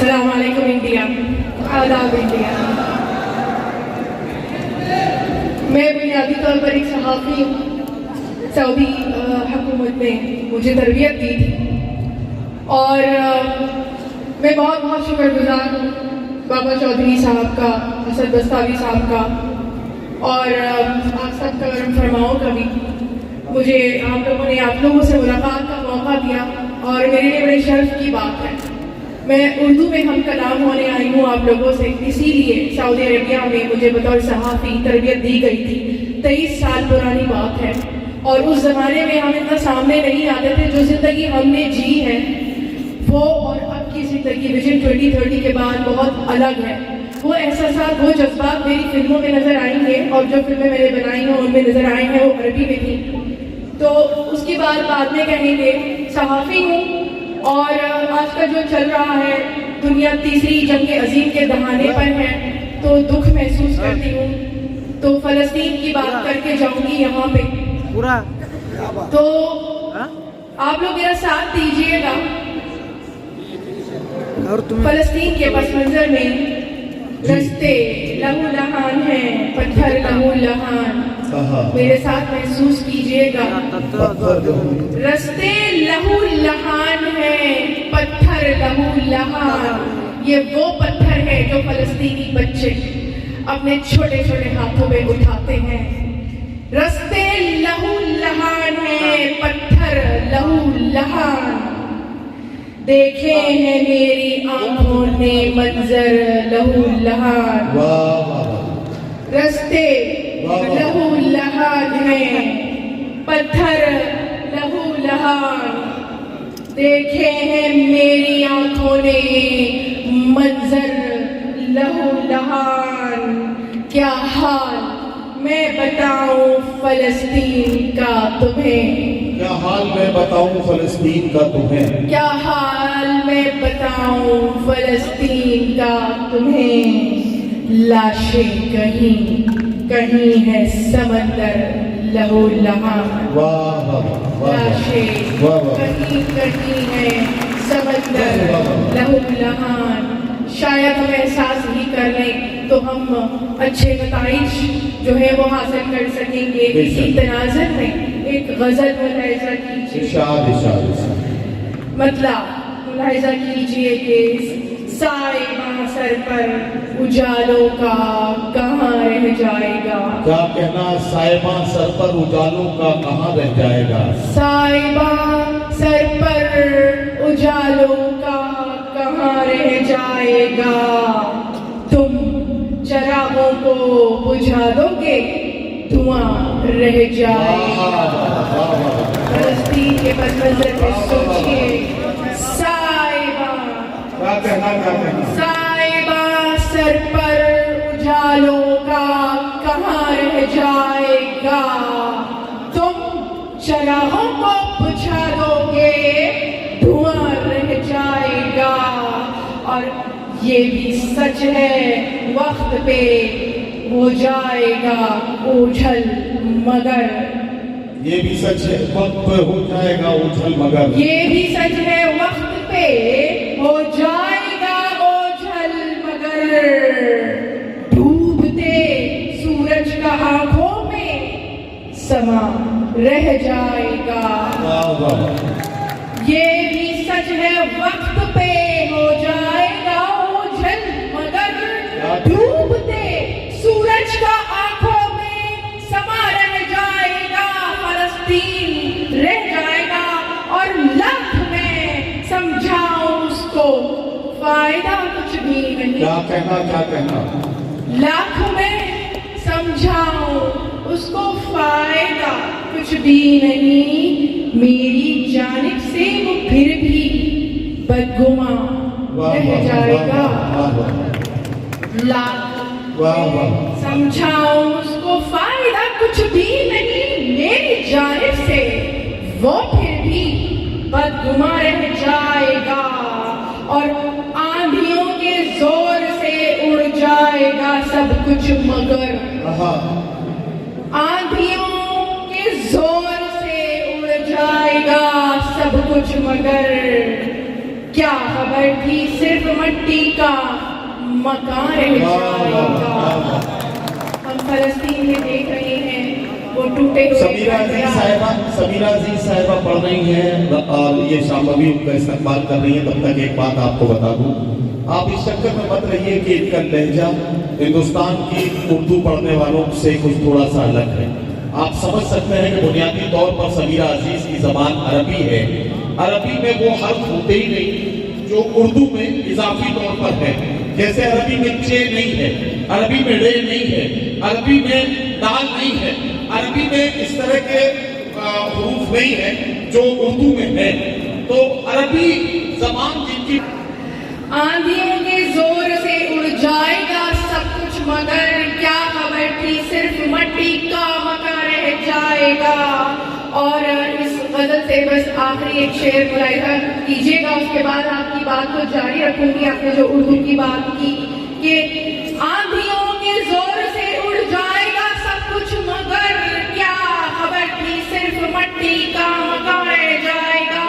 السلام علیکم انڈیا، آداب انڈیا۔ میں بنیادی طور پر ایک صحافی ہوں۔ سعودی حکومت نے مجھے تربیت دی تھی اور میں بہت بہت شکر گزار ہوں بابا چودھری صاحب کا، اسد بستاوی صاحب کا اور آپ سب کا کرم فرماؤں کا بھی۔ مجھے آپ لوگوں سے ملاقات کا موقع دیا اور میرے لیے بڑے شرف کی بات ہے۔ میں اردو میں ہم کلام ہونے آئی ہوں آپ لوگوں سے، اسی لیے سعودی عربیہ میں مجھے بطور صحافی تربیت دی گئی تھی۔ 23 سال پرانی بات ہے اور اس زمانے میں ہم اتنا سامنے نہیں آتے تھے۔ جو زندگی ہم نے جی ہے وہ اور اب کی زندگی ویژن 2030 کے بعد بہت الگ ہے۔ وہ احساسات، وہ جذبات میری فلموں میں نظر آئیں گے اور جو فلمیں میں نے بنائی ہیں ان میں نظر آئیں ہیں، وہ عربی میں تھی۔ تو اس کی بات بعد میں کہیں گے۔ صحافی ہوں اور آج کا جو چل رہا ہے، دنیا تیسری جنگ عظیم کے دہانے پر ہے تو دکھ محسوس کرتی ہوں۔ تو فلسطین کی بات کر کے جاؤں گی یہاں پہ، تو آپ لوگ میرا ساتھ دیجیے گا۔ فلسطین کے پس منظر میں رستے لہو لہان ہیں، پتھر لہو لہان، میرے ساتھ محسوس کیجیے گا۔ رستے لہو لہان ہیں، پتھر لہو لہان، یہ وہ پتھر ہے جو فلسطینی بچے اپنے چھوٹے چھوٹے ہاتھوں میں اٹھاتے ہیں۔ رستے لہو لہان ہیں، پتھر لہو لہان، دیکھے ہیں میری آنکھوں نے منظر لہو لہان۔ رستے لہو لہان ہیں، پتھر لہو لہان، دیکھے ہیں میری آنکھوں نے منظر لہو لہان۔ کیا حال میں بتاؤں فلسطین کا تمہیں، کیا حال میں بتاؤں فلسطین کا تمہیں، کیا حال میں بتاؤں فلسطین کا تمہیں۔ لاشیں کہیں کہیں ہے سمندر لہو لہان، لاشیں کہیں کہیں ہے سمندر لہو لہان۔ شاید ہم احساس ہی کر لیں تو ہم اچھے نتائج جو ہے وہ حاصل کر سکیں گے۔ اسی تناظر میں ایک غزل ملاحظہ کیجیے، مطلب ملاحظہ کیجیے کہ سائبہ سر پر اجالوں کا کہاں رہ جائے گا۔ کیا کہنا، سائبہ سر پر اجالوں کا کہاں رہ جائے گا۔ سائبہ سر پر اجالوں کا کہاں رہ جائے گا، تم چراغوں کو بجھا دو گے دھواں رہ جائے گا۔ فلسطین کے پس منظر پہ سوچئے، سائبہ سر پر اجالوں کا کہاں رہ جائے گا، تم چراغوں کو بجھا دو گے دھواں رہ جائے گا۔ اور یہ بھی سچ ہے وقت پہ ہو جائے گا اوجھل مگر، یہ بھی سچ ہے وقت پہ ہو جائے گا اوجھل مگر، یہ بھی سچ ہے وقت پہ ہو جائے گا اوجھل مگر، ڈوبتے سورج کا آنکھوں میں سما رہ جائے گا۔ یہ بھی سچ ہے وقت پہ ہو جائے گا اوجھل مگر، ڈوبتے سورج کا آنکھوں میں سما رہ جائے گا۔ فلسطین رہ جائے گا اور لاکھ میں سمجھاؤں اس کو فائدہ کچھ بھی نہیں۔ کیا کہنا، لاکھ میں سمجھاؤں اس کو فائدہ کچھ بھی نہیں، میری جانب سے وہ پھر بھی بدگماں رہ جائے گا۔ لاکھ سمجھاؤں اس کو فائدہ کچھ بھی نہیں، میری جانب سے وہ پھر بھی بدگماں رہ جائے گا۔ اور آندھیوں کے زور سے اڑ جائے گا سب کچھ مگر، آندھیوں کے زور سے اڑ جائے گا سب کچھ مگر، کیا خبر تھی صرف مٹی کا مکان رہ جائے گا. ہم فلسطین میں دیکھ رہے ہیں وہ ٹوٹے ہوئے سمیرہ عزیز صاحبہ پڑھ رہی ہیں اور یہ شام ابھی ان کا استقبال کر رہی ہیں. تب تک ایک بات آپ کو بتا دوں, آپ اس چکر میں مت رہیے کہ ان کا لہجہ ہندوستان کی اردو پڑھنے والوں سے کچھ تھوڑا سا الگ ہے. آپ سمجھ سکتے ہیں کہ بنیادی طور پر سمیرہ عزیز کی زبان عربی ہے. عربی میں وہ حرف ہوتے ہی نہیں جو اردو میں اضافی طور پر ہے. جیسے عربی میں چے نہیں ہے, عربی میں رے نہیں ہے, عربی میں دال نہیں ہے, عربی میں اس طرح کے حروف نہیں ہے جو اردو میں ہے. تو عربی زبان جن کی آندھیوں کے زور سے اڑ جائے گا سب کچھ مگر کیا خبر تھی صرف مٹی کا مکان رہ جائے گا. اور اس غزل سے بس آخری ایک شعر ملاحظہ کیجیے گا, اس کے بعد آپ کی بات کو جاری رکھوں گی. آپ نے جو اردو کی بات کی کہ آندھیوں کے زور سے اڑ جائے گا سب کچھ مگر کیا خبر تھی صرف مٹی کا مکان رہ جائے گا.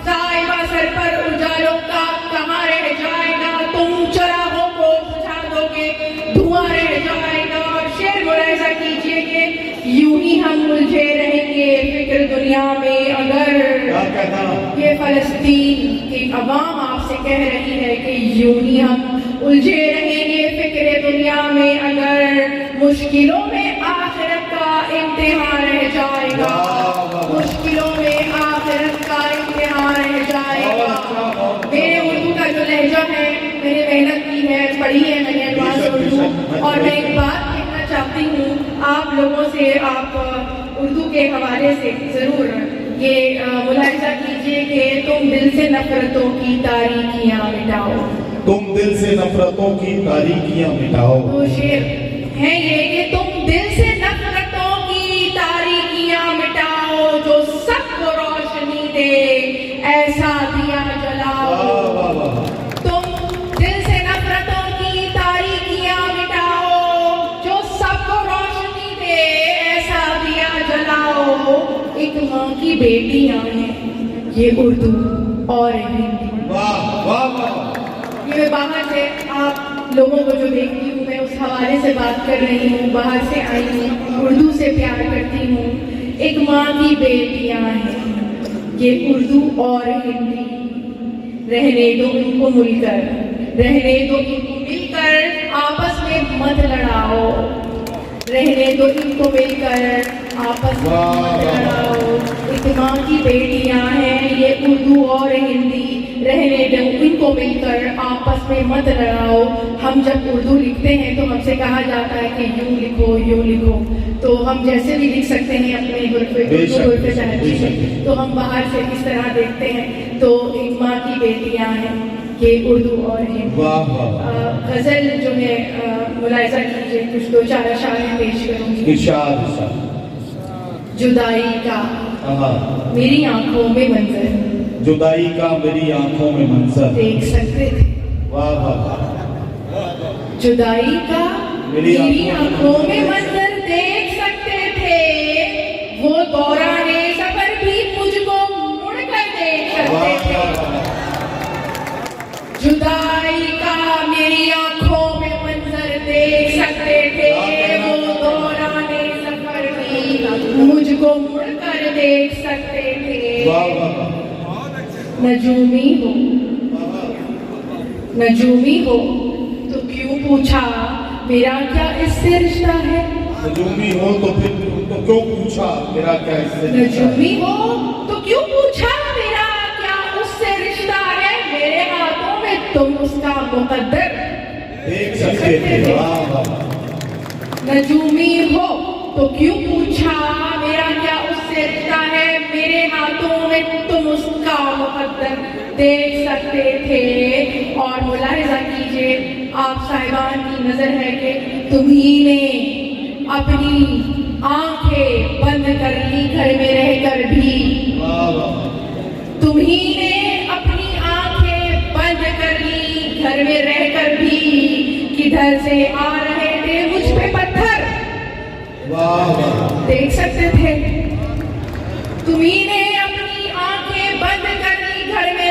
صاحبہ سر پر اجالوں کا کہاں رہ جائے گا, تم چراغوں کو بجھا دو گے دھواں رہ جائے گا. اور شعر ملاحظہ کیجیے کہ یوں ہی ہم الجھے رہیں گے فکر دنیا میں اگر. یہ فلسطین کی عوام آپ سے کہہ رہی ہے کہ یوں ہی ہم الجھے رہیں گے فکر دنیا میں اگر مشکلوں میں آخرت کا امتحان رہ جائے گا. مشکلوں میں آخرت کا امتحان رہ جائے گا. میرے اردو کا جو لہجہ ہے میں نے محنت کی ہے, پڑھی ہے میں نے ایڈوانس اردو. اور میں ایک بات کہنا چاہتی ہوں آپ لوگوں سے, آپ اردو کے حوالے سے ضرور یہ ملاحظہ کیجیے کہ تم دل سے نفرتوں کی تاریکیاں مٹاؤ. تم دل سے نفرتوں کی تاریکیاں مٹاؤ. تو شعر ہے یہ کہ تم دل سے نفرتوں کی تاریکیاں مٹاؤ, جو سب کو روشنی دے ایسا دیا جلاؤ. تم دل سے نفرتوں کی تاریکیاں مٹاؤ, جو سب کو روشنی دے ایسا دیا جلاؤ. ایک ماں کی بیٹیاں ہیں یہ اردو اور ہندی. یہ میں باہر سے آپ لوگوں کو جو دیکھتی ہوں میں اس حوالے سے بات کر رہی ہوں, باہر سے آئی ہوں, اردو سے پیار کرتی ہوں. ایک ماں کی بیٹیاں ہیں یہ اردو اور ہندی. رہنے دو ان کو مل کر, رہنے دو ان کو مل کر آپس میں مت لڑاؤ. رہنے دو ان کو مل کر آپس میں مت لڑاؤ. ایک ماں کی بیٹیاں ہیں یہ اردو اور ہندی. رہنے دو ان کو مل کر آپس میں مت لڑاؤ. ہم جب اردو لکھتے ہیں تو ہم سے کہا جاتا ہے کہ یوں لکھو یوں لکھو, تو ہم جیسے بھی لکھ سکتے ہیں اپنے حرف تہذیب, تو ہم باہر سے اس طرح دیکھتے ہیں. تو ایک ماں کی بیٹیاں ہیں یہ اردو اور ہندی. غزل جو ہے ملاحظہ کیجیے, کچھ دو چار اشعار پیش کروں گی. جدائی کا میری آنکھوں میں منظر, جدائی کا میری آنکھوں میں منظر دیکھ سکتے تھے. جدائی کا میری آنکھوں میں منظر دیکھ سکتے تھے, وہ دوران سفر بھی مجھ کو مڑ کر دیکھ سکتے تھے. جدائی کا میری آنکھوں میں منظر دیکھ سکتے تھے, وہ دوران سفر بھی مجھ کو مڑ کر دیکھ سکتے تھے. نجومی ہو نجومی ہو تو کیوں پوچھا میرا کیا اس سے رشتہ ہے. نجومی ہو تو پھر تو کیوں پوچھا میرا کیا اس سے رشتہ ہے. نجومی ہو تو کیوں پوچھا میرا کیا اس سے رشتہ ہے. میرے ہاتھوں میں تم اس کا مقدر دیکھ سکتے تھے. نجومی ہو تو کیوں پوچھا میرا کیا اس سے رشتہ ہے. میرے ہاتھوں میں تم اس کا مقدر دیکھ سکتے تھے. اور ملاحظہ کیجیے آپ صاحبان کی نظر ہے کہ تمہیں نے اپنی آنکھیں بند کر لی گھر میں رہ کر بھی. تمہیں نے اپنی آنکھیں بند کر لی گھر میں رہ کر بھی. کدھر سے آ رہے تھے مجھ پہ پتھر دیکھ سکتے تھے. تمہیں نے اپنی آنکھیں بند کر لی گھر میں